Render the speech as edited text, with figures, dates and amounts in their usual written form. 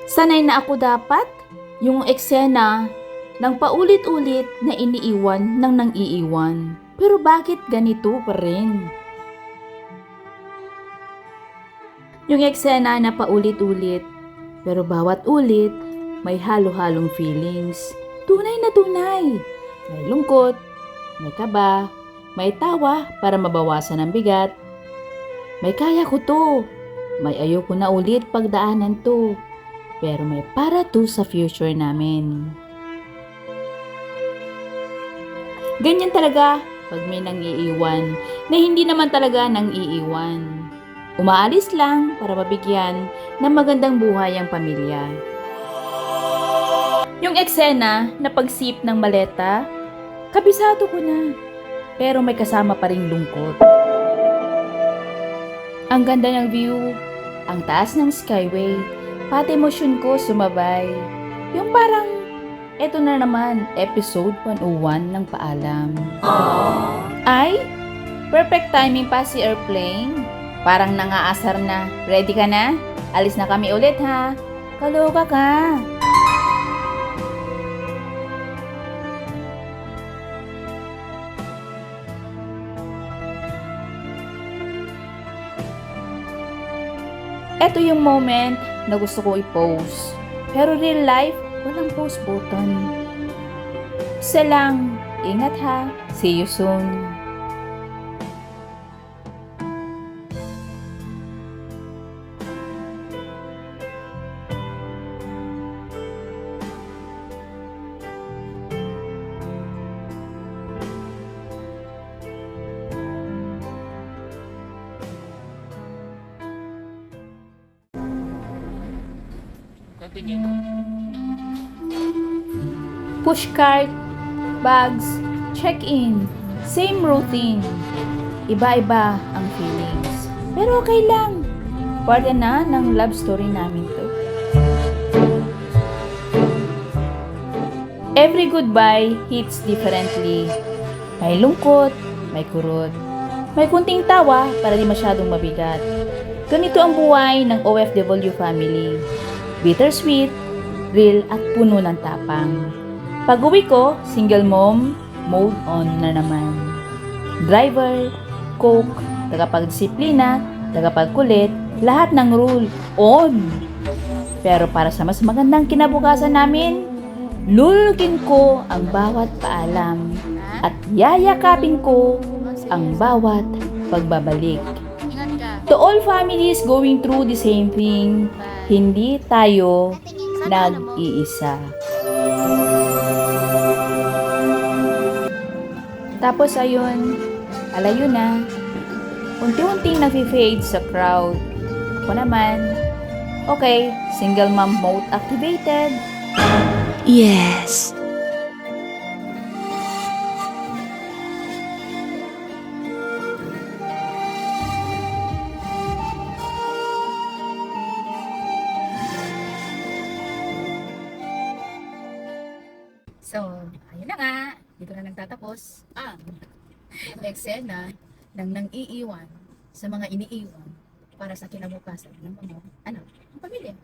Sanay na ako dapat yung eksena ng paulit-ulit na iniiwan ng nang-iiwan. Pero bakit ganito pa rin? Yung eksena na paulit-ulit, pero bawat ulit may halo-halong feelings. Tunay na tunay. May lungkot, may kaba, may tawa para mabawasan ang bigat. May kaya ko to. May ayoko na ulit pagdaanan to. Pero may para to sa future namin. Ganyan talaga pag may nang-iiwan na hindi naman talaga nang-iiwan. Umaalis lang para mabigyan ng magandang buhay ang pamilya. Yung eksena na pagsip ng maleta, kabisado ko na. Pero may kasama pa ring lungkot. Ang ganda ng view, ang taas ng skyway, pati emosyon ko sumabay. Yung parang, eto na naman, episode 101 ng paalam. Ay, perfect timing pa si airplane. Parang nangaasar na. Ready ka na? Alis na kami ulit ha. Kaloka ka. Ito yung moment na gusto ko i-post. Pero real life, walang post button. Isa lang, ingat ha. See you soon. Pushcart, bags, check-in, same routine. Iba-iba ang feelings. Pero okay lang. Parte na ng love story namin to. Every goodbye hits differently. May lungkot, may kurot, may kunting tawa para di masyadong mabigat. Ganito ang buhay ng OFW family. Bittersweet, real at puno ng tapang. Pag-uwi ko, single mom, mode on na naman. Driver, cook, tagapagdisiplina, tagapagkulit, lahat ng rule, on. Pero para sa mas magandang kinabukasan namin, lulukin ko ang bawat paalam at yayakapin ko ang bawat pagbabalik. To all families going through the same thing, hindi tayo nag-iisa. Tapos ayun, alayo na. Unti-unting nafe-fade sa crowd. Ako naman, okay, single mom mode activated. Yes. So, ayun na nga. Dito na nagtatapos ang eksena ng nang-iiwan sa mga iniiwan para sa kinabukasan ng mga, ang pamilya.